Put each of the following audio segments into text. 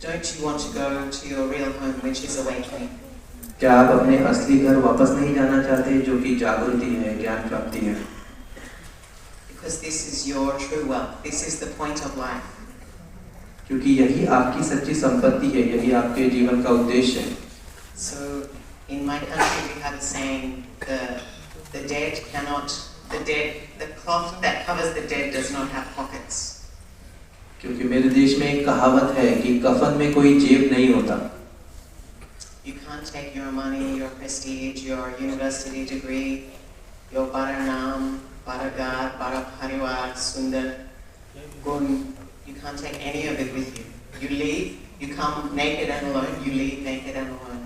Don't you want to go to your real home, which is awakening? क्या आप अपने असली घर वापस नहीं जाना चाहते, जो कि जागृति है, ज्ञान प्राप्ति है? Because this is your true wealth. This is the point of life. क्योंकि यही आपकी सच्ची संपत्ति है, यही आपके जीवन का उद्देश्य है। So in my country we have a saying: the cloth that covers the dead does not have pockets. क्योंकि मेरे देश में एक कहावत है कि कफन में कोई जेब नहीं होता। You can't take your money, your prestige, your university degree, your bara naam, bara gar, bara parivar, sundar gun. You can't take any of it with you. You leave, you come naked and alone. You leave naked and alone.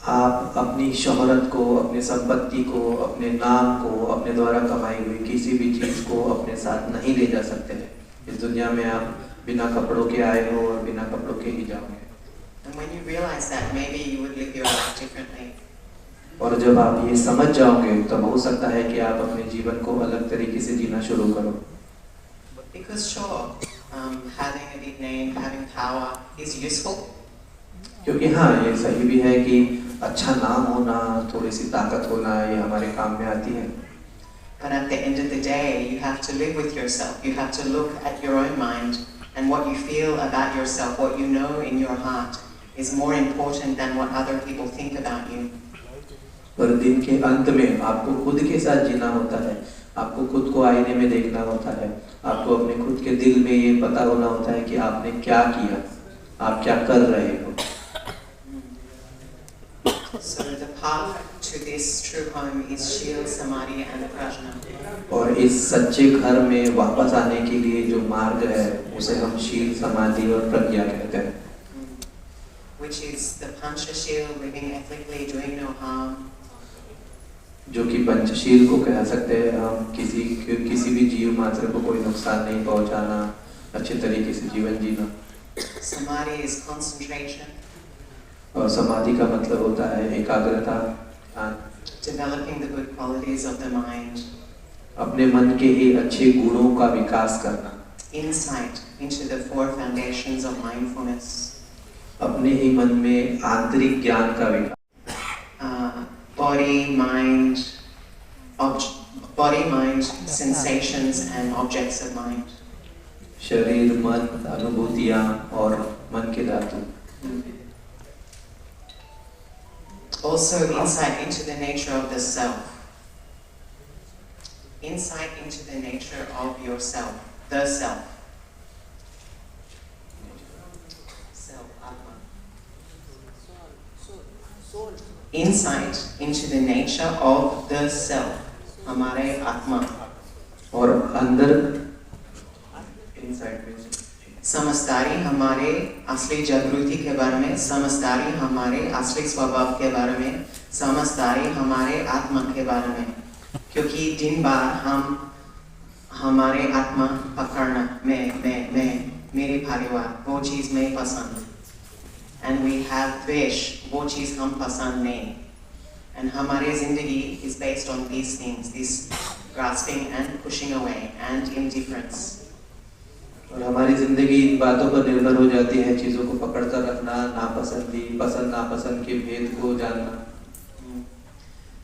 आप अपनी शोहरत को, अपने संपत्ति को, अपने नाम को, अपने द्वारा कमाई हुई किसी भी चीज को अपने साथ नहीं ले जा सकते हैं। इस दुनिया में आप बिना कपड़ों के आए हो और बिना कपड़ों के ही जाओगे। And when you realize that, maybe you would live your life differently. और जब आप ये समझ जाओगे, तब हो सकता है कि आप अपने जीवन को अलग तरीके से जीना शुरू करो। Because sure, having a big name, having power is useful. क्योंकि हाँ, ये सही भी है कि अच्छा नाम होना, थोड़ी सी ताकत होना, ये हमारे काम में आती है। But at the end of the day, you have to live with yourself. You have to look at your own mind, and what you feel about yourself, what you know in your heart, is more important than what other people think about you. पर दिन के अंत में आपको खुद के साथ जीना होता है, आपको खुद को आईने में देखना होता है, आपको अपने खुद के दिल में ये पता होना होता है कि आपने क्या किया, आप क्या कर रहे हो। So the path to this true home is Shil, Samadhi and Prajna. और इस सच्चे घर में वापस आने के लिए जो मार्ग है, उसे हम शील, समाधि और प्रज्ञा कहते हैं। Which is the Panchashil, living ethically, doing no harm. जो कि पंचशील को कह सकते हैं हम, किसी भी जीव मात्र को कोई नुकसान नहीं पहुंचाना, अच्छे तरीके से जीवन जीना। Samadhi is concentration. और समाधि का मतलब होता है एकाग्रता, Developing the good qualities of the mind. अपने मन के ही अच्छे गुणों का विकास करना। Insight into the four foundations of mindfulness. अपने ही मन में आंतरिक ज्ञान का विकास। Body, mind, sensations and objects of mind. शरीर, मन, अनुभूतियाँ और मन के धातु। Also insight into the nature of the self. Insight into the nature of yourself, the self. Self, Atma. Insight into the nature of the self, हमारे आत्मा। और अंदर इनसाइड में समझदारी हमारे असली जागृति के बारे में, समझदारी हमारे असली स्वभाव के बारे में, समझदारी हमारे आत्मा के बारे में। क्योंकि दिन भर हम हमारे आत्मा पकड़ना, मैं मेरे परिवार, वो चीज़ मैं पसंद, and we have द्वेष, वो चीज़ हम पसंद नहीं, and हमारी जिंदगी is based on these things, this grasping and pushing away and indifference. और हमारी जिंदगी इन बातों पर निर्भर हो जाती है, चीजों को पकड़ कर रखना, नापसंदी, पसंद नापसंद के भेद को जानना।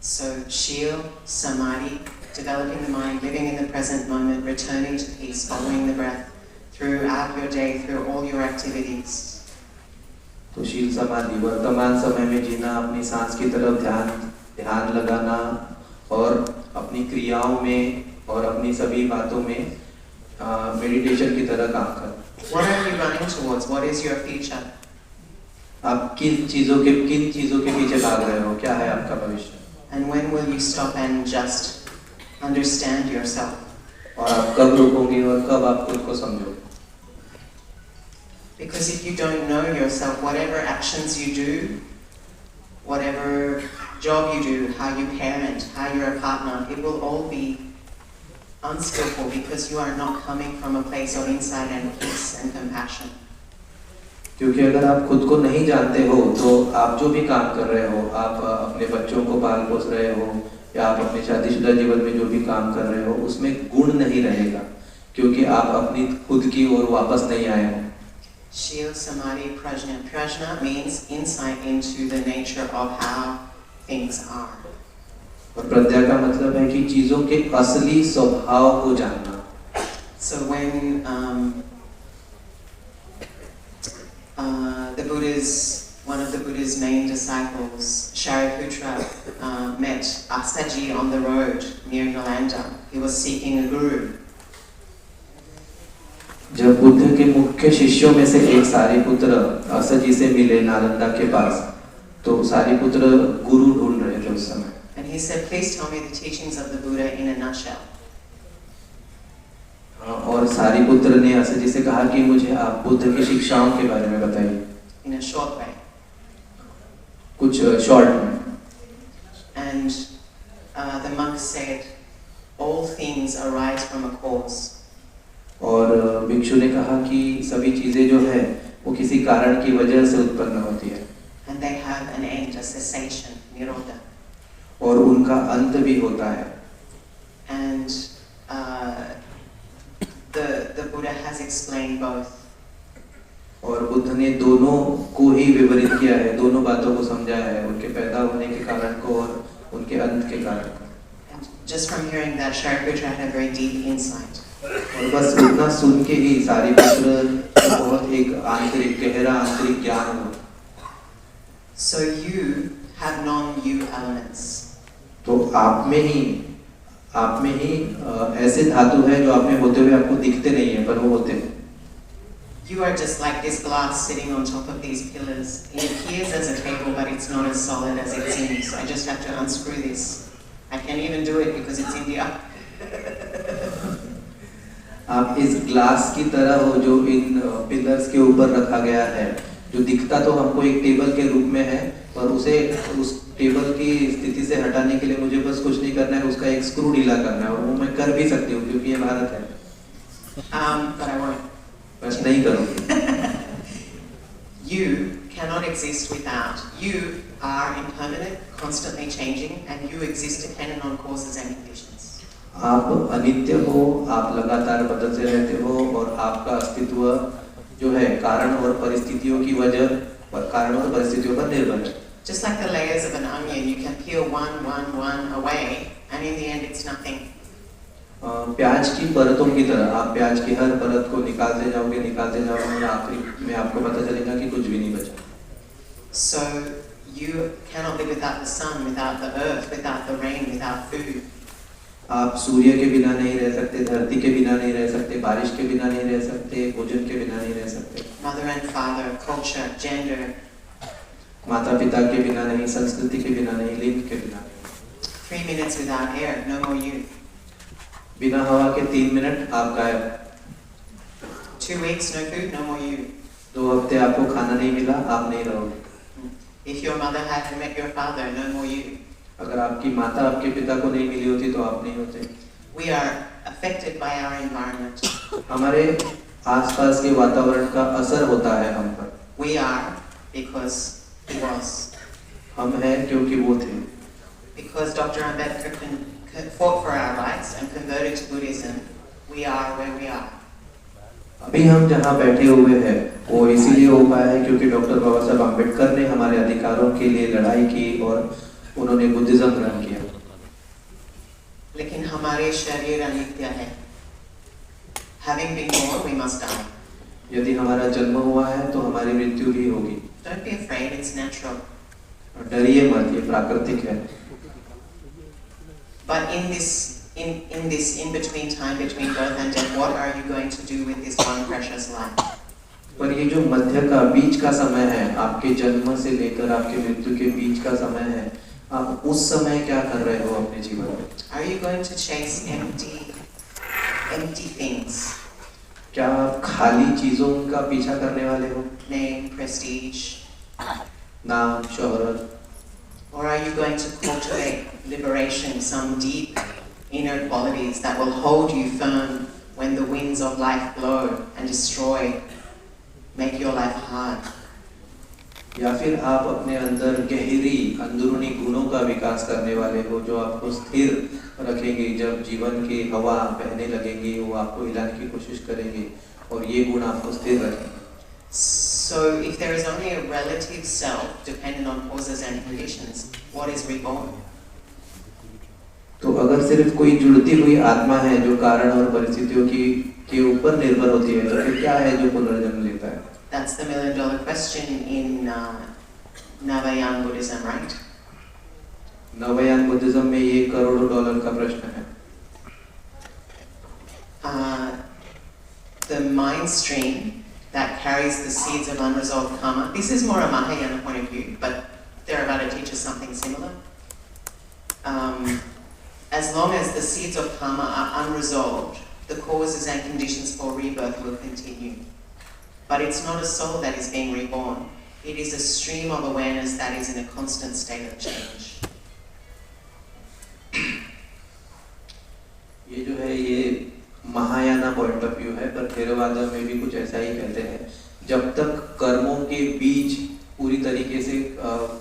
So Shil, Samadhi, developing the mind, living in the present moment, returning to peace, following the breath throughout your day, through all your activities. तो शील समाधि, वर्तमान समय में जीना, अपनी सांस की तरफ ध्यान लगाना और अपनी क्रियाओं में और अपनी सभी बातों में मेडिटेशन की तरह काम करना। What are you running towards? What is your future? आप किन चीजों के पीछे भाग रहे हो? क्या है आपका भविष्य? And when will you stop and just understand yourself? और आप कब रुकोगे और कब आप खुद को समझोगे? Because if you don't know yourself, whatever actions you do, whatever job you do, how you parent, how you're a partner, it will all be unskillful because you are not coming from a place of insight and peace and compassion. क्योंकि अगर आप खुद को नहीं जानते हो, तो आप जो भी काम कर रहे हो, आप अपने बच्चों को पाल पोस रहे हो या आप अपने शादीशुदा जीवन में जो भी काम कर रहे हो, उसमें गुण नहीं रहेगा, क्योंकि आप अपनी खुद की ओर वापस नहीं आए हो। Shil Samadhi Prajna. Prajna means insight into the nature of how things are. और प्रज्ञा का मतलब है कि चीजों के असली स्वभाव को जानना। So when one of the Buddha's main disciples, Shariputra, met Asaji on the road near Nalanda, he was seeking a guru. जब बुद्ध के मुख्य शिष्यों में से एक सारिपुत्र असाजी से मिले नालंदा के पास, तो सारिपुत्र गुरु ढूंढ रहे थे उस समय। And he said, "Please tell me the teachings of the Buddha in a nutshell." और सारिपुत्र ने असाजी से कहा कि मुझे आप बुद्ध की शिक्षाओं के बारे में बताइए। In a short way. कुछ शॉर्ट में। And the monk said, "All things arise from a cause." और भिक्षु ने कहा कि सभी चीजें जो है वो किसी कारण की वजह से उत्पन्न होती है। And they have an end, a cessation, nirodha. और उनका अंत भी होता है। And the Buddha has explained both. और बुद्ध ने दोनों को ही विवरित किया है, दोनों बातों को समझाया है, उनके पैदा होने के कारण को और उनके अंत के कारण को। And just from hearing that, Shariputra had a very deep insight. और बस इतना सुन के ही सारिपुत्र को बहुत एक आंतरिक गहरा आंतरिक ज्ञान हुआ। So you have non-you elements. तो आप में ही ऐसे धातु है जो आप में होते हुए आपको दिखते नहीं है, पर वो होते हैं। You are just like this glass sitting on top of these pillars. It appears as a table, but it's not as solid as it seems. So I just have to unscrew this. I can't even do it because it's India. आप इस glass की तरह हो जो इन pillars के ऊपर रखा गया है, जो दिखता तो हमको एक टेबल के रूप में है, पर उसे उस टेबल की स्थिति से हटाने के लिए मुझे बस कुछ नहीं करना है, उसका एक स्क्रू ढीला करना है, और वो मैं कर भी सकती हूँ क्योंकि ये भारत है। But I won't. बस नहीं करूँगी। You cannot exist without. You are impermanent, constantly changing, and you exist dependent on causes and conditions. आप अनित्य हो, आप लगातार बदलते रहते हो, और आपका अस्तित्व जो है कारण और परिस्थितियों की वजह पर कारण और परिस्थितियों पर निर्भर है। Just like the layers of an onion, you can peel one away, and in the end, it's nothing. प्याज की परतों की तरह आप प्याज की हर परत को निकालते जाओगे, और आखिरी में आपको पता चलेगा कि कुछ भी नहीं बचा। So you cannot live without the sun, without the earth, without the rain, without food. आप सूर्य के बिना नहीं रह सकते, धरती के बिना नहीं रह सकते, बारिश के बिना नहीं रह सकते, भोजन के बिना नहीं रह सकते। Mother and father, culture, gender. माता पिता के बिना नहीं, संस्कृति के बिना नहीं, लिंग के बिना नहीं। 3 minutes without air, no more you. बिना हवा के 3 मिनट आप गायब। 2 weeks, no food, no more you. 2 हफ्ते आपको खाना नहीं मिला, आप नहीं रहोगे। If your mother hadn't met your father, no more you. अगर आपकी माता आपके पिता को नहीं मिली होती तो आप नहीं होते। We are affected by our environment. हमारे आसपास के वातावरण का असर होता है हम पर। We are because he was. हम हैं क्योंकि वो थे। Because Dr. Ambedkar fought for our rights and converted to Buddhism, we are where we are. अभी हम जहाँ बैठे हुए हैं वो इसीलिए हो पाया है क्योंकि डॉक्टर बाबा साहब अम्बेडकर ने हमारे अधिकारों के लिए लड़ाई की और उन्होंने बुद्धिज्म ग्रहण किया। लेकिन हमारे शरीर अनित्य है। Having been born, we must die. यदि हमारा जन्म हुआ है तो हमारी मृत्यु भी होगी। Don't be afraid, it's natural. डरिए मत, ये प्राकृतिक है। But in this in-between time between birth and death, what are you going to do with this one precious life? पर ये जो मध्य का बीच का समय है, आपके जन्म से लेकर आपके मृत्यु के बीच का समय है, आप उस समय क्या कर रहे हो अपने जीवन में? Are you going to chase empty things? क्या आप खाली चीजों का पीछा करने वाले हो? Name, prestige. नाम, शोहरत। Or are you going to cultivate liberation, some deep inner qualities that will hold you firm when the winds of life blow and destroy, make your life hard? या फिर आप अपने अंदर गहरी अंदरूनी गुणों का विकास करने वाले हो जो आपको स्थिर रखेंगे, जब जीवन की हवा बहने लगेंगी वो आपको हिलाने की कोशिश करेंगे और ये गुण आपको स्थिर रखेंगे। So if there is only a relative self dependent on causes and conditions, what is reborn? तो अगर सिर्फ कोई जुड़ती हुई आत्मा है जो कारण और परिस्थितियों की के ऊपर निर्भर होती है, तो फिर क्या है जो पुनर्जन्म लेता है? That's the million-dollar question in Navayan Buddhism, right? Navayana Buddhism में ये करोड़ों डॉलर का प्रश्न है। The mind stream that carries the seeds of unresolved karma. This is more a Mahayana point of view, but Theravada teaches something similar. As long as the seeds of karma are unresolved, the causes and conditions for rebirth will continue. But it's not a soul that is being reborn. It is a stream of awareness that is in a constant state of change. ये जो है ये Mahayana point of view है, पर थेरवादा में भी कुछ ऐसा ही कहते हैं। जब तक कर्मों के बीज पूरी तरीके से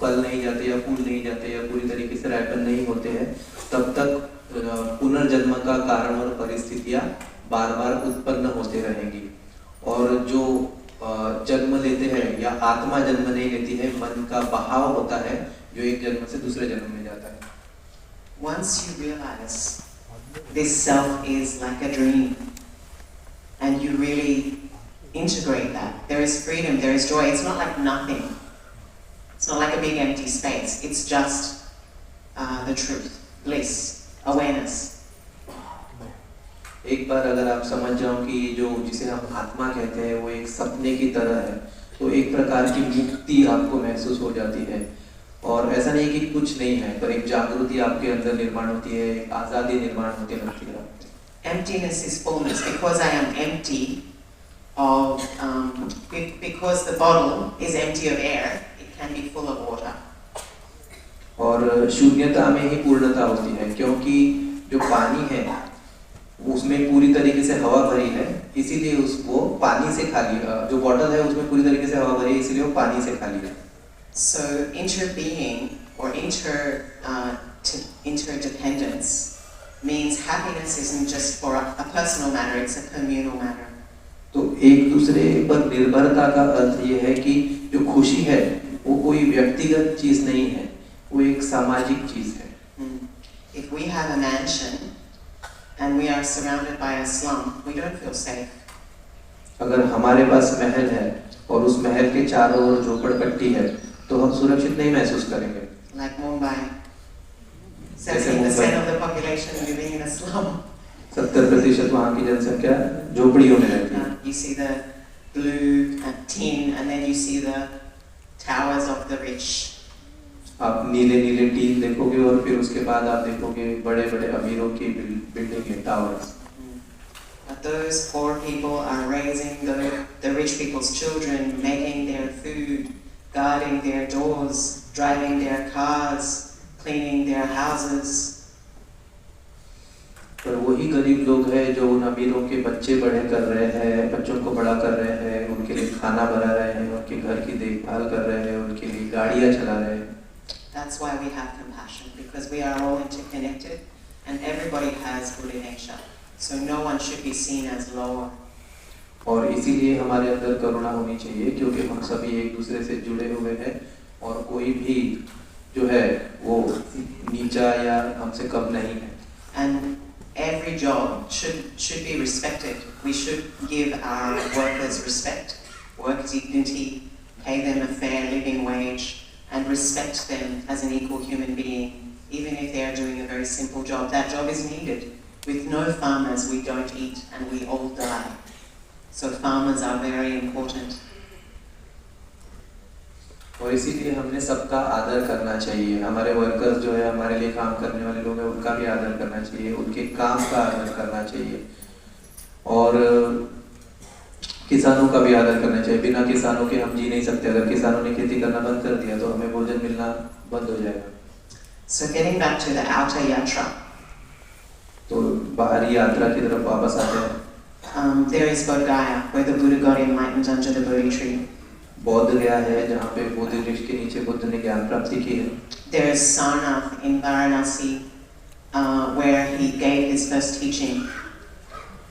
फल नहीं जाते या फूल नहीं जाते या पूरी तरीके से रायपन नहीं होते हैं, तब तक पुनर्जन्म का कारण और परिस्थितियां बार बार उत्पन्न होते रहेंगी। और जो जन्म लेते हैं या आत्मा जन्म नहीं लेती है, मन का बहाव होता है जो एक जन्म से दूसरे जन्म में जाता है। Once you realize this self is like a dream and you really integrate that, there is freedom, there is joy. It's not like nothing. It's not like a big empty space. It's just the truth, bliss, awareness. एक बार अगर आप समझ जाओ कि जो जिसे हम आत्मा कहते हैं वो एक सपने की तरह है, तो एक प्रकार की मुक्ति आपको महसूस हो जाती है। और ऐसा नहीं कि कुछ नहीं है, पर एक जागृति आपके अंदर निर्माण होती है, एक आजादी निर्माण होती लगती है। Emptiness is fullness. Because I am empty of, because the bottle is empty of air, it can be full of water. और शून्यता में ही पूर्णता होती है, क्योंकि जो पानी है उसमें पूरी तरीके से हवा भरी है, इसीलिए वो पानी से खाली है। जो बॉटल है उसमें पूरी तरीके से हवा भरी है, इसीलिए वो पानी से खाली है। So interbeing or interdependence means happiness isn't just for a personal matter, it's a communal matter. तो एक दूसरे पर निर्भरता का अर्थ ये है कि जो खुशी है वो कोई व्यक्तिगत चीज नहीं है, वो एक सामाजिक चीज है। If we have a mansion and we are surrounded by a slum, we don't feel safe. अगर हमारे पास महल है और उस महल के चारों ओर झोपड़पट्टी है, तो हम सुरक्षित नहीं महसूस करेंगे। Like Mumbai, 70% of the population living in a slum. 70% वहाँ की जनसंख्या झोपड़ियों में रहती है। You see the blue tin, and then you see the towers of the rich. आप नीले नीले टीन देखोगे और फिर उसके बाद आप देखोगे बड़े बड़े अमीरों की building towers. But those poor people are raising the rich people's children, making their food, guarding their doors, driving their cars, cleaning their houses. पर वही गरीब लोग हैं जो उन अमीरों के बच्चे बड़े कर रहे हैं, बच्चों को बड़ा कर रहे हैं, उनके लिए खाना बना रहे हैं, उनके घर की देखभाल कर रहे हैं, उनके लिए गाड़ियाँ चला रहे हैं। That's why we have compassion, because we are all interconnected and everybody has Buddha nature. So no one should be seen as lower. और इसीलिए हमारे अंदर करुणा होनी चाहिए, क्योंकि हम सभी एक दूसरे से जुड़े हुए हैं और कोई भी जो है वो नीचा या हमसे कम नहीं है। And every job should be respected. We should give our workers respect, work dignity, pay them a fair living wage, and respect them as an equal human being, even if they are doing a very simple job. That job is needed. With no farmers, we don't eat and we all die. So farmers are very important. और इसीलिए हमने सबका आदर करना चाहिए। हमारे workers जो है, हमारे लिए काम करने वाले लोग हैं, उनका भी आदर करना चाहिए, उनके काम का आदर करना चाहिए और किसानों का भी आदर करना चाहिए। बिना किसानों के हम जी नहीं सकते। अगर किसानों ने खेती करना बंद कर दिया तो हमें भोजन मिलना बंद हो जाएगा। So getting back to the outer yatra. तो बाहरी यात्रा की तरफ वापस आते हैं। There is Bodh Gaya, where the Buddha got enlightened under the Bodhi tree. बौद्ध गया है जहाँ पे बोधि वृक्ष के नीचे बुद्ध ने ज्ञान प्राप्ति की है। There is Sarnath in Varanasi, where he gave his first teaching.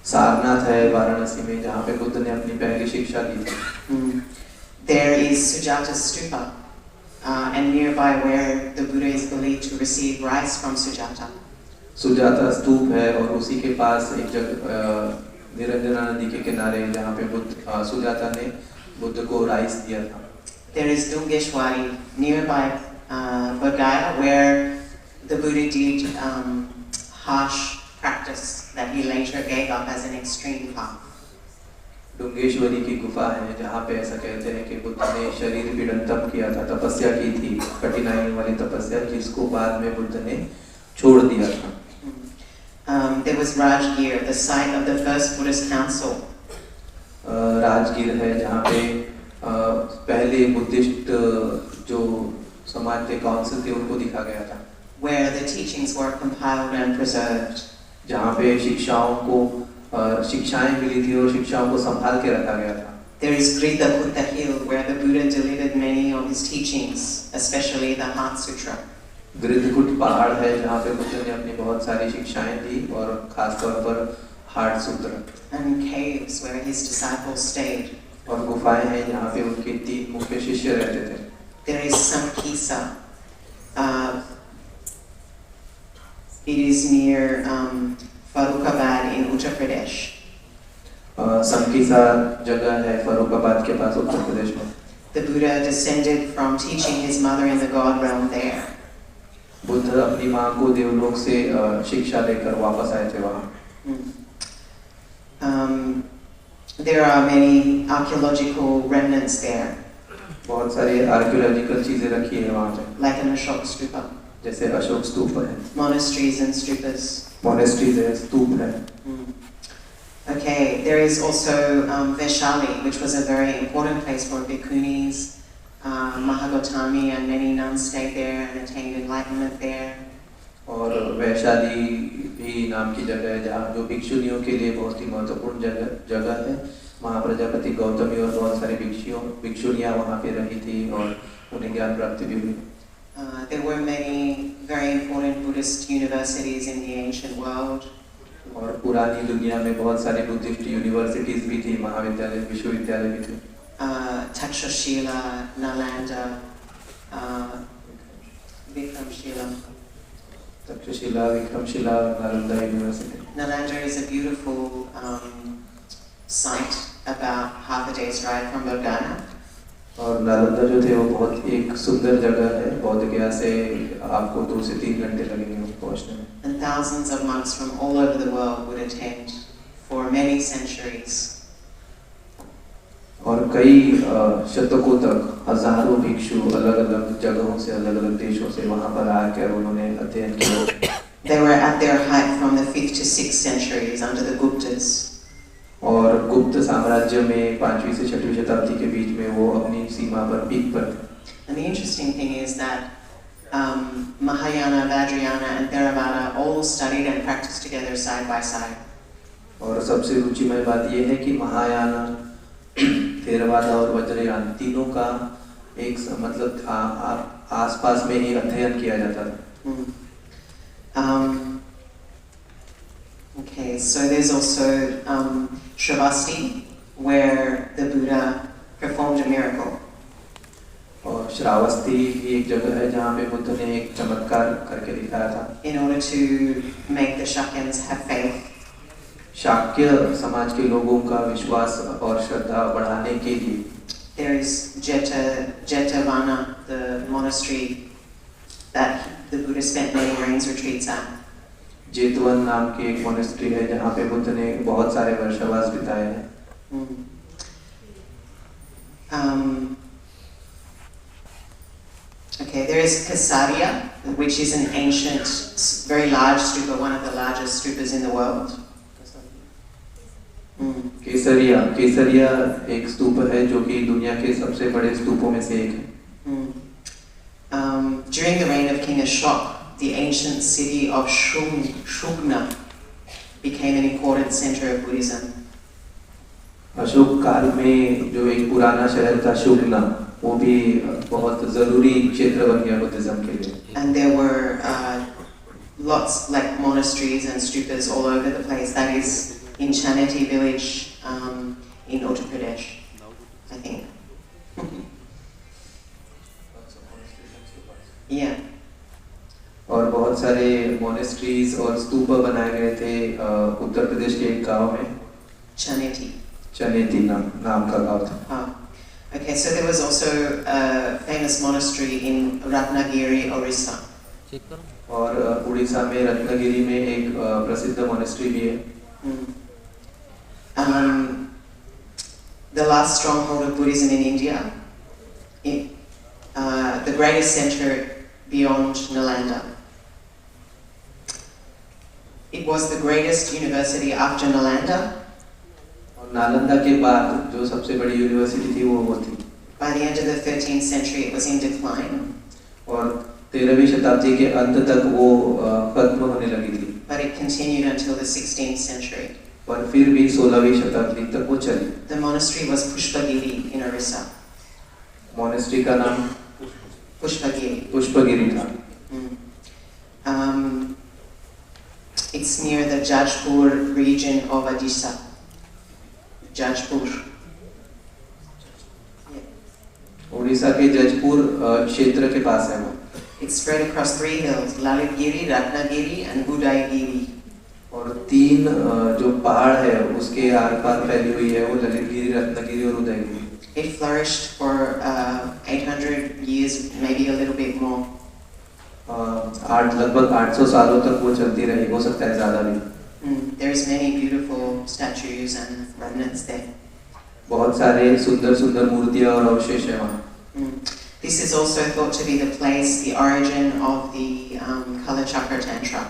Sarnath है वाराणसी में, जहाँ पे बुद्ध ने अपनी पहली शिक्षा दी थी। There is Sujata Stupa, and nearby where the Buddha is believed to receive rice from Sujata. Sujata स्तूप है और उसी के पास एक जगह निरंजना नदी के किनारे जहाँ पे बुद्ध सुजाता ने बुद्ध को राइस दिया था। There is Dungeshwari nearby Bodh Gaya, where the Buddha did harsh practice that he later gave up as an extreme path. Dungeshwari की गुफा है जहाँ पे ऐसा कहते हैं कि बुद्ध ने शरीर पीड़न तप किया था, तपस्या की थी, कठिनाइयों वाली तपस्या, जिसको बाद में बुद्ध ने छोड़ दिया था। There was Rajgir, the site of the first Buddhist council. Rajgir है जहाँ पे पहले बुद्धिस्ट जो समाज थे, काउंसिल थे, उनको दिखा गया था। Where the teachings were compiled and preserved. जहाँ पे शिक्षाओं को शिक्षाएं मिली थी और शिक्षाओं को संभाल के रखा गया था। There is Grita Kutta Hill, where the Buddha delivered many of his teachings, especially the Heart Sutra. गृद्धकुट पहाड़ है जहाँ पे बुद्ध ने अपनी बहुत सारी शिक्षाएं दी और खास तौर पर हार्ट सूत्र। And caves where his disciples stayed. और गुफाएं हैं जहाँ पे उनके 3 मुख्य शिष्य रहते थे। There is Sankisa. It is near Farrukhabad in Uttar Pradesh. Sankisa जगह है फरुखाबाद के पास उत्तर प्रदेश में। The Buddha descended from teaching his mother in the God realm there. Buddha अपनी माँ को देवलोक से शिक्षा देकर वापस आए थे वहाँ। There are many archaeological remnants there. बहुत सारी आर्कियोलॉजिकल चीजें रखी है वहाँ पे। Like an Ashoka Stupa. जैसे अशोक स्तूप है। Monasteries and stupas. Monasteries है, स्तूप है। Okay, there is also Vaishali, which was a very important place for bhikkhunis. Mahagotami and many nuns stayed there and attained enlightenment there. और वैशाली भी नाम की जगह है जहाँ जो भिक्षुनियों के लिए बहुत ही महत्वपूर्ण जगह है। वहाँ प्रजापति गौतमी और बहुत सारी भिक्षुनियाँ वहाँ पे रही थी और उन्हें ज्ञान प्राप्ति भी हुई। There were many very important Buddhist universities in the ancient world. और पुरानी दुनिया में बहुत सारी बुद्धिस्ट यूनिवर्सिटीज भी थी, महाविद्यालय, विश्वविद्यालय भी थे। Takshashila, Nalanda, Vikramshila. Takshashila, Vikramshila, Nalanda university. Nalanda is a beautiful site about half a day's ride from Bodh Gaya. और नालंदा जो थे वो बहुत एक सुंदर जगह है, बोध गया से आपको 2 से 3 घंटे लगेंगे पहुँचने में। And thousands of monks from all over the world would attend for many centuries. और कई शतकों तक हजारों भिक्षु अलग-अलग जगहों से, अलग-अलग देशों से वहाँ पर आकर उन्होंने अध्ययन किया। They were at their height from the 5th to 6th centuries under the Guptas. और गुप्त साम्राज्य में 5वीं से 6वीं शताब्दी के बीच में वो अपनी सीमा पर पीक पर थे। And the interesting thing is that Mahayana, Vajrayana, and Theravada all studied and practiced together side by side. और सबसे रुचिमय बात ये है कि महायाना, थेरवादा और वज्रयान तीनों का एक मतलब आसपास में ही अध्ययन किया जाता था। Okay, so there's also Shravasti, where the Buddha performed a miracle. और श्रावस्ती भी एक जगह है जहाँ पे बुद्ध ने एक चमत्कार करके दिखाया था। In order to make the Shakyans have faith. Shakya समाज के लोगों का विश्वास और श्रद्धा बढ़ाने के लिए There is Jetavana, the monastery that the Buddha spent many rains retreats at. Jetavana नाम की एक मोनेस्ट्री है जहाँ पे बुद्ध ने बहुत सारे वर्षावास बिताए हैं। Okay, there is Kasaria, which is an ancient, very large stupa, one of the largest stupas in the world. केसरिया एक स्तूप है जो कि दुनिया के सबसे बड़े स्तूपों में से एक है। During the reign of King Ashoka, the ancient city of Shugna became an important center of Buddhism. Ashok काल में जो एक पुराना शहर था शुग्ना, वो भी बहुत जरूरी क्षेत्र बन गया बुद्धिज्म के लिए। And there were lots like monasteries and stupas all over the place. That is in Chaneti village in Uttar Pradesh, I think. Yeah. और बहुत सारे मोनेस्ट्रीज और स्तूप बनाए गए थे उत्तर प्रदेश के एक गांव में। Chaneti. चनेती नाम का गांव था। Okay, so there was also a famous monastery in Ratnagiri, Orissa. और उड़ीसा में रत्नागिरी में एक प्रसिद्ध मोनेस्ट्री भी है। The last stronghold of Buddhism in India, the greatest center beyond Nalanda. It was the greatest university after Nalanda. और नालंदा के बाद जो सबसे बड़ी यूनिवर्सिटी थी वो थी। By the end of the 13th century, it was in decline. और 13वीं शताब्दी के अंत तक वो खत्म होने लगी थी। But it continued until the 16th century. पर फिर भी 16वीं शताब्दी तक वो चली। The monastery was Pushpagiri in Orissa. Monastery का नाम पुष्पगिरी था। It's near the Jajpur region of Odisha. Jajpur. Orissa के जजपुर क्षेत्र के पास है वो। It's spread across 3 hills: Lalitgiri, Ratnagiri, and Udaygiri. और 3 जो पहाड़ है उसके आर पार फैली हुई है वो ललितगिरी, रत्नागिरी और Udayagiri. It flourished for 800 years, maybe a little bit more. लगभग 800 सालों तक वो चलती रही, हो सकता है ज़्यादा भी। There is many beautiful statues and remnants there. बहुत सारे सुंदर सुंदर मूर्तियाँ और अवशेष हैं वहाँ। This is also thought to be the place, the origin of the Kalachakra Tantra.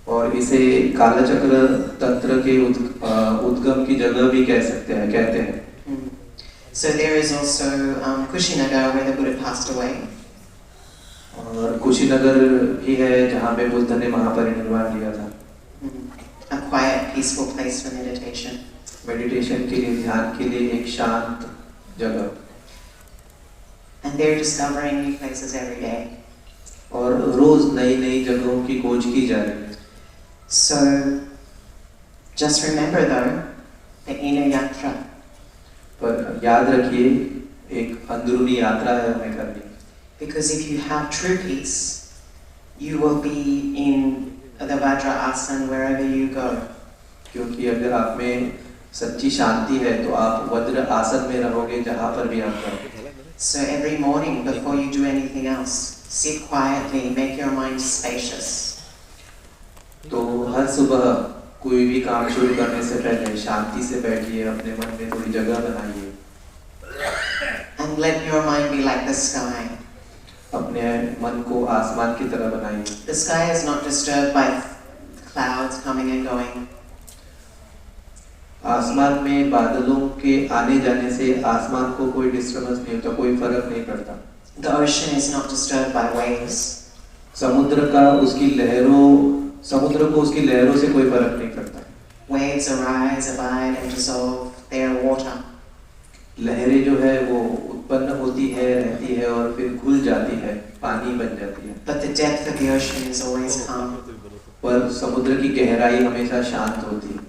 और इसे कालचक्र तंत्र के उद्गम की जगह भी कहते हैं। So there is also Kushinagar, where the Buddha passed away. और कुशीनगर भी है जहाँ पे बुद्ध ने महापरिनिर्वाण लिया था। A quiet, peaceful place for meditation. Meditation के लिए, ध्यान के लिए एक शांत जगह। And they're discovering new places every day. और रोज नई नई जगहों की खोज की जा रही है। So just remember though, the inner yatra. पर याद रखिए एक अंदरूनी यात्रा है हमें करनी। Because if you have true peace, you will be in the Vajra Asana wherever you go. क्योंकि अगर आप में सच्ची शांति है तो आप वज्र आसन में रहोगे जहाँ पर भी आप जाओगे। So every morning before you do anything else, sit quietly, make your mind spacious. तो हर सुबह कोई भी काम शुरू करने से पहले शांति से बैठिए, अपने मन में थोड़ी जगह बनाइए। And let your mind be like the sky. अपने मन को आसमान की तरह बनाइए। The sky is not disturbed by clouds coming and going. आसमान में बादलों के आने जाने से आसमान को कोई डिस्टर्बेंस नहीं होता, कोई फर्क नहीं पड़ता। The ocean is not disturbed by waves. समुद्र को उसकी लहरों से कोई फर्क नहीं पड़ता। Waves arise, abide, and dissolve. They are water. लहरें जो है वो उत्पन्न होती है, रहती है और फिर घुल जाती है, पानी बन जाती है। But the depth of the ocean is always calm. पर समुद्र की गहराई हमेशा शांत होती है।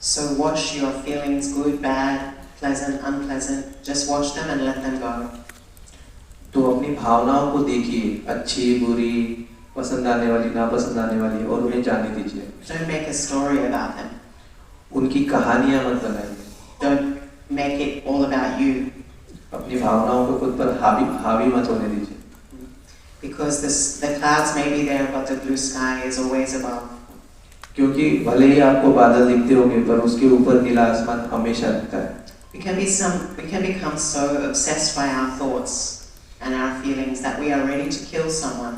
So watch your feelings, good, bad, pleasant, unpleasant. Just watch them and let them go. तो अपनी भावनाओं को देखिए, अच्छी, बुरी, पसंद आने वाली, नापसंद आने वाली, और उन्हें जाने दीजिए। Don't make a story about them. उनकी कहानियां मत बनाइए। Don't make it all about you. अपनी भावनाओं को खुद पर हावी मत होने दीजिए। Because the clouds may be there, but the blue sky is always above. क्योंकि भले ही आपको बादल दिखते होंगे पर उसके ऊपर नीला आसमान हमेशा दिखता है। We can become so obsessed by our thoughts and our feelings that we are ready to kill someone.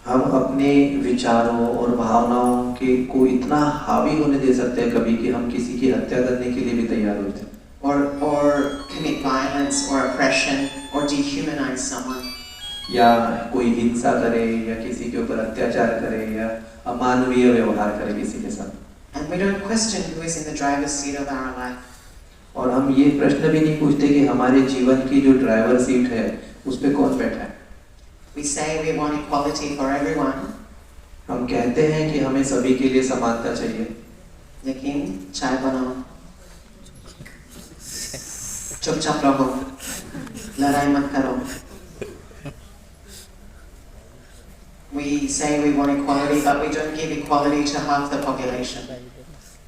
हम अपने विचारों और भावनाओं को इतना हावी होने दे सकते हैं कभी कि हम किसी की हत्या करने के लिए भी तैयार होते हैं। Or commit violence or oppression or dehumanize someone. या कोई हिंसा करे या किसी के ऊपर अत्याचार करे या अमानवीय व्यवहार करे किसी के साथ। And we don't question who is in the driver's seat of our life. और हम ये प्रश्न भी नहीं पूछते कि हमारे जीवन की जो ड्राइवर सीट है उस पे कौन बैठा है। We say we want equality for everyone. हम कहते हैं कि हमें सभी के लिए समानता चाहिए। लेकिन चाय बनाओ, चुपचाप रहो, लड़ाई मत करो. We say we want equality, but we don't give equality to half the population.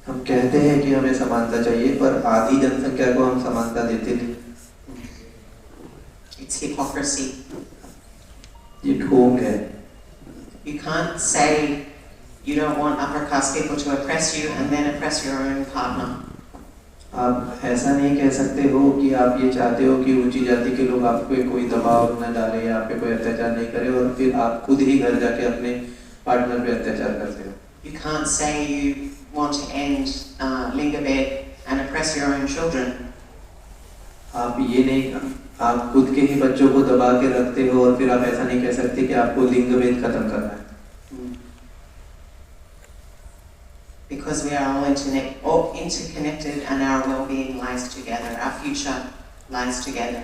हम कहते हैं कि हमें समानता चाहिए, पर आधी जनसंख्या को हम समानता देते नहीं. It's hypocrisy. ये ढोंग है. You can't say you don't want upper caste people to oppress you and then oppress your own partner. आप ऐसा नहीं कह सकते हो कि आप ये चाहते हो कि ऊंची जाति के लोग आप पे कोई दबाव न डाले या आप पे कोई अत्याचार नहीं करे और फिर आप खुद ही घर जाके अपने पार्टनर पे अत्याचार करते हो. You can't say you want to end Lingabed and oppress your own children. आप ये नहीं, आप खुद के ही बच्चों को दबा के रखते हो और फिर आप ऐसा नहीं कह सकते कि आपको लिंग भेद खत्म करना है. Because we are all interconnected and our well-being lies together, our future lies together.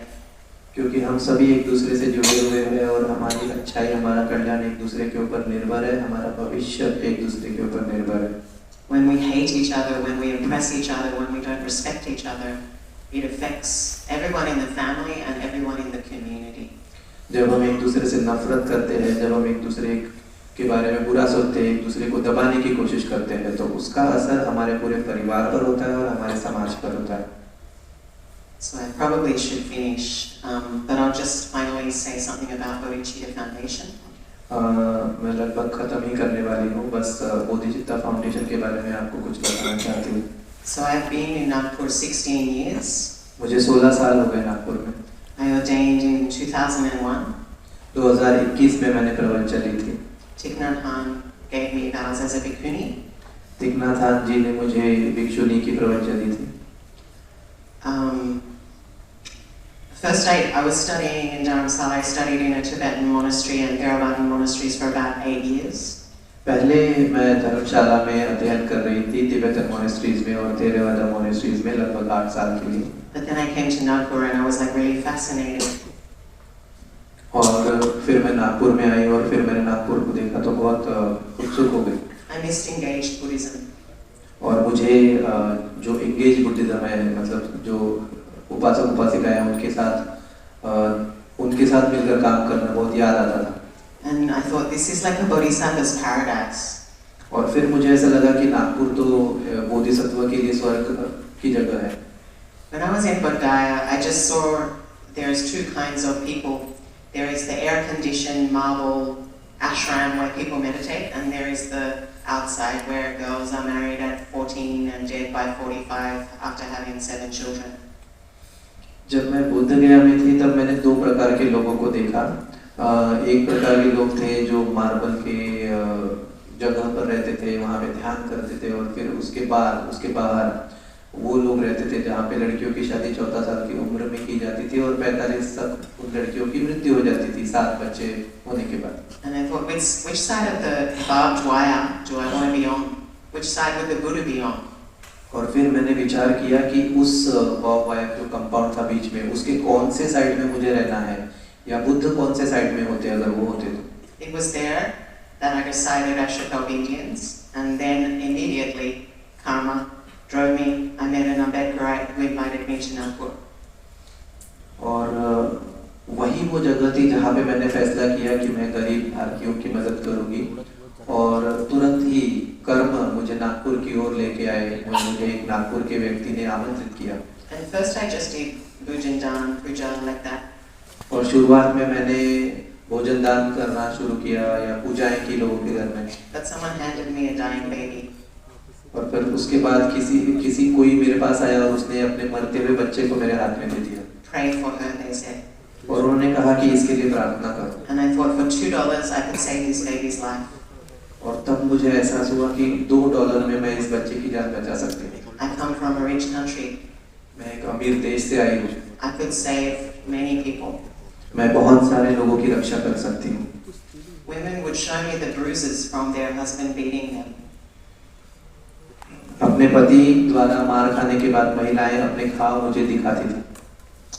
क्योंकि हम सभी एक दूसरे से जुड़े हुए हैं और हमारी अच्छाई, हमारा कल्याण एक दूसरे के ऊपर निर्भर है, हमारा भविष्य एक दूसरे के ऊपर निर्भर है. When we hate each other, when we oppress each other, when we don't respect each other, it affects everyone in the family and everyone in the community. जब हम एक दूसरे से नफरत करते हैं, जब हम एक दूसरे के बारे में बुरा सोचते हैं, एक दूसरे को दबाने की कोशिश करते हैं, तो उसका असर हमारे पूरे परिवार पर होता है और हमारे समाज पर होता है. So I probably should finish, but I'll just finally say something about Bodhicitta Foundation. मैं लगभग खत्म ही करने वाली हूँ, बस बोधिचित्ता फाउंडेशन के बारे में आपको कुछ बताना चाहती हूँ. So I've been in Nagpur 16 years. मुझे 16 साल हो गए नागपुर में. I ordained in 2001. 2021 में मैंने प्रवचन ली थी. Thich Nhat Hanh gave me vows as a bhikkhuni. Thich Nhat Hanh जी ने मुझे भिक्षुनी की प्रवचन दी थी. First I was studying in Dharamsala. I studied in a Tibetan monastery and Theravadan monasteries for about 8 years. पहले मैं धर्मशाला में अध्ययन कर रही थी, तिब्बतन मोनेस्ट्रीज में और थेरेवादा मोनेस्ट्रीज में लगभग 8 साल के लिए. But then I came to Nagpur and I was like really fascinated. और फिर मैं नागपुर में आई और फिर मैंने नागपुर को देखा तो बहुत उत्सुक हो गई. I missed engaged Buddhism. और मुझे जो इंगेज बुद्धिज्म है, मतलब जो उपासक उपासिकाएं उनके साथ मिलकर काम करना बहुत याद आता था. And I thought this is like a bodhisattva's paradise. और फिर मुझे ऐसा लगा कि नागपुर तो बोधिसत्व के लिए स्वर्ग की जगह है. When I was in Bodh Gaya, I just saw there's 2 kinds of people. There is the air-conditioned marble ashram where people meditate, and there is the outside where girls are married at 14 and dead by 45 after having 7 children. जब मैं बोध गया में थी तब मैंने 2 प्रकार के लोगों को देखा. एक प्रकार के लोग थे जो मार्बल के जगह पर रहते थे, वहाँ पे ध्यान करते थे, और फिर उसके बाहर वो लोग रहते थे जहाँ पे लड़कियों की शादी 14 साल की उम्र में की जाती थी और 45 तक उन लड़कियों की मृत्यु हो जाती थी 7 बच्चे होने के बाद. And I thought, which side of the barbed wire do I want to be on? Which side would the Buddha be on? और फिर मैंने विचार किया कि उस बॉब वायर जो कंपाउंड था बीच में, उसके कौन से साइड में मुझे रहना है, या बुद्ध कौन से साइड में होते अगर वो होते तो. It was there that I decided I should help Indians, and then immediately karma drove me. I met an Ambedkarite who invited me to Nagpur. और वही वो जगह थी जहाँ पे मैंने फैसला किया कि मैं गरीब भारतीयों की मदद करूंगी, और तुरंत ही कर्म मुझे नागपुर की ओर लेके आए. मुझे एक नागपुर के व्यक्ति ने आमंत्रित किया. And first I just did Bhujan Dan, puja like that. और शुरुआत में मैंने भोजन दान करना शुरू किया या पूजाएं की लोगों के घर में. But someone handed me a dying baby. और फिर उसके बाद कोई मेरे पास आया और उसने अपने मरते हुए बच्चे को मेरे हाथ में दे दिया. Pray for her, they said. और उन्होंने कहा कि इसके लिए प्रार्थना करो. And I thought for $2 I could save this baby's life. और तब मुझे एहसास हुआ कि $2 में मैं इस बच्चे की जान बचा सकती हूँ. I come from a rich country. मैं एक अमीर देश से आई हूँ. I could save many people. मैं बहुत सारे लोगों की रक्षा कर सकती हूँ. Women would show me the bruises from their husband beating them. अपने पति द्वारा मार खाने के बाद महिलाएं अपने घाव मुझे दिखाती थी.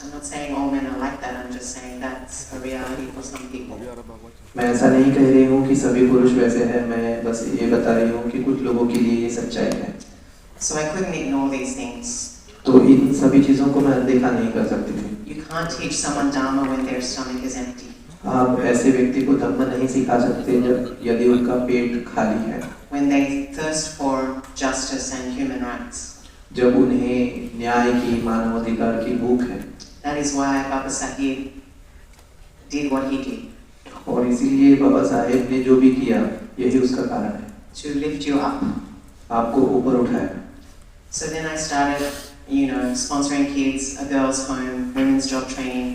I'm not saying all men are like that. I'm just saying that's a reality for some people. मैं ऐसा नहीं कह रही हूँ कि सभी पुरुष वैसे हैं. मैं बस ये बता रही हूँ कि कुछ लोगों के लिए ये सच्चाई है. So I couldn't ignore these things. तो इन सभी चीज़ों को मैं अनदेखा नहीं कर सकती थी। You can't teach someone Dharma when their stomach is empty. आप ऐसे व्यक्ति को धम्म नहीं सिखा सकते जब यदि उनका पेट खाली है, When they thirst for justice and human rights. जब उन्हें न्याय की, मानवाधिकार की भूख है। That is why Baba Sahib did what he did. और इसीलिए बाबा साहेब ने जो भी किया यही उसका कारण है, To lift you up. आपको ऊपर उठाया। So then I started, sponsoring kids, a girls' home, women's job training.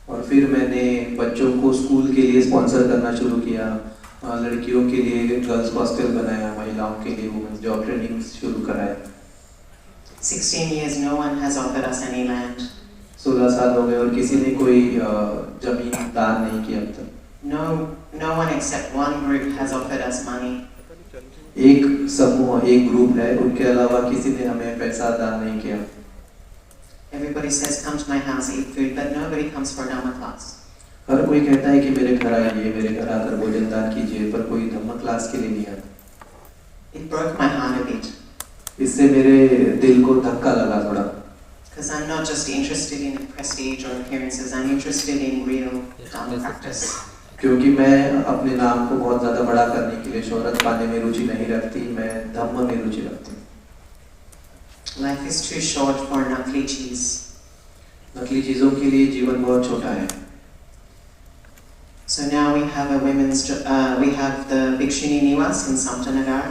और फिर मैंने बच्चों को स्कूल के लिए स्पॉन्सर करना शुरू किया, लड़कियों के लिए गर्ल्स हॉस्टल बनाया, महिलाओं के लिए वुमेन्स जॉब ट्रेनिंग शुरू कराया। 16 years, no one has offered us any land. 16 साल हो गए और किसी ने कोई जमीन दान नहीं की अब तक। No one except one group has offered us money. एक समूह, एक ग्रुप है, उनके अलावा किसी ने हमें पैसा दान नहीं किया। Everybody says, come to my house, eat food, but nobody comes for a Dharma class. हर कोई कहता है कि मेरे घर आइए, मेरे घर आकर भोजन दान कीजिए, पर कोई धम्म क्लास के लिए नहीं आता। It broke my heart a bit. इससे मेरे दिल को धक्का लगा थोड़ा। Because I'm not just interested in prestige or appearances, I'm interested in real Dharma practice. क्योंकि मैं अपने नाम को बहुत ज़्यादा बड़ा करने के लिए शोहरत पाने में रुचि नहीं रखती, मैं धम्म में रुचि रखती हूँ। Life is too short for nakli cheese. नकली चीज़ों के लिए जीवन बहुत छोटा है। So now we have we have the Bhikshuni Niwas in Samtanagar.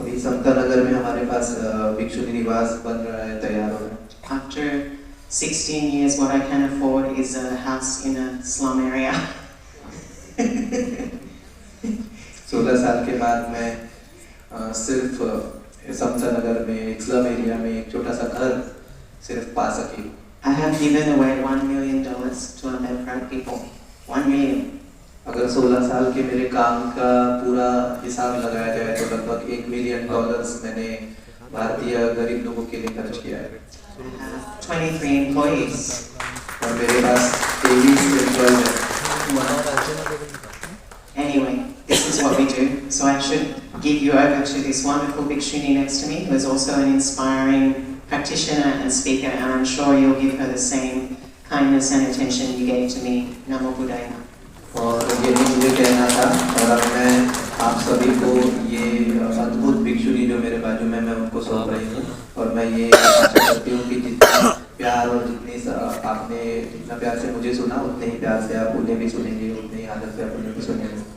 अभी समता नगर में हमारे पास भिक्षुनी निवास बन रहा है, तैयार हो रहा है। After 16 years, what I can afford is a house in a slum area. 16 साल के बाद मैं सिर्फ समता नगर में एक स्लम एरिया में एक छोटा सा घर सिर्फ पा सकी। I have given away $1 million to American people. 1 million. अगर 16 साल के मेरे काम का पूरा हिसाब लगाया जाए तो लगभग $1 मिलियन मैंने भारतीय गरीब लोगों के लिए खर्च किया है। I have 23 employees. और मेरे पास 23 एम्प्लॉय हैं। Anyway, this is what we do. So I should give you over to this wonderful Bhikshuni next to me, who is also an inspiring practitioner and speaker, and I'm sure you'll give her the same kindness and attention you gave to me. Namo Buddhaya. और यही मुझे कहना था, और अब मैं आप सभी को ये अद्भुत भिक्षुनी जो मेरे बाजू में मैं उनको सौंप रही हूँ, और मैं ये आशा करती हूँ कि जितना प्यार और जितना प्यार से मुझे सुना, उतने ही प्यार से आप उन्हें भी सुनेंगे, उतने ही आदत से आप उन्हें भी सुनेंगे।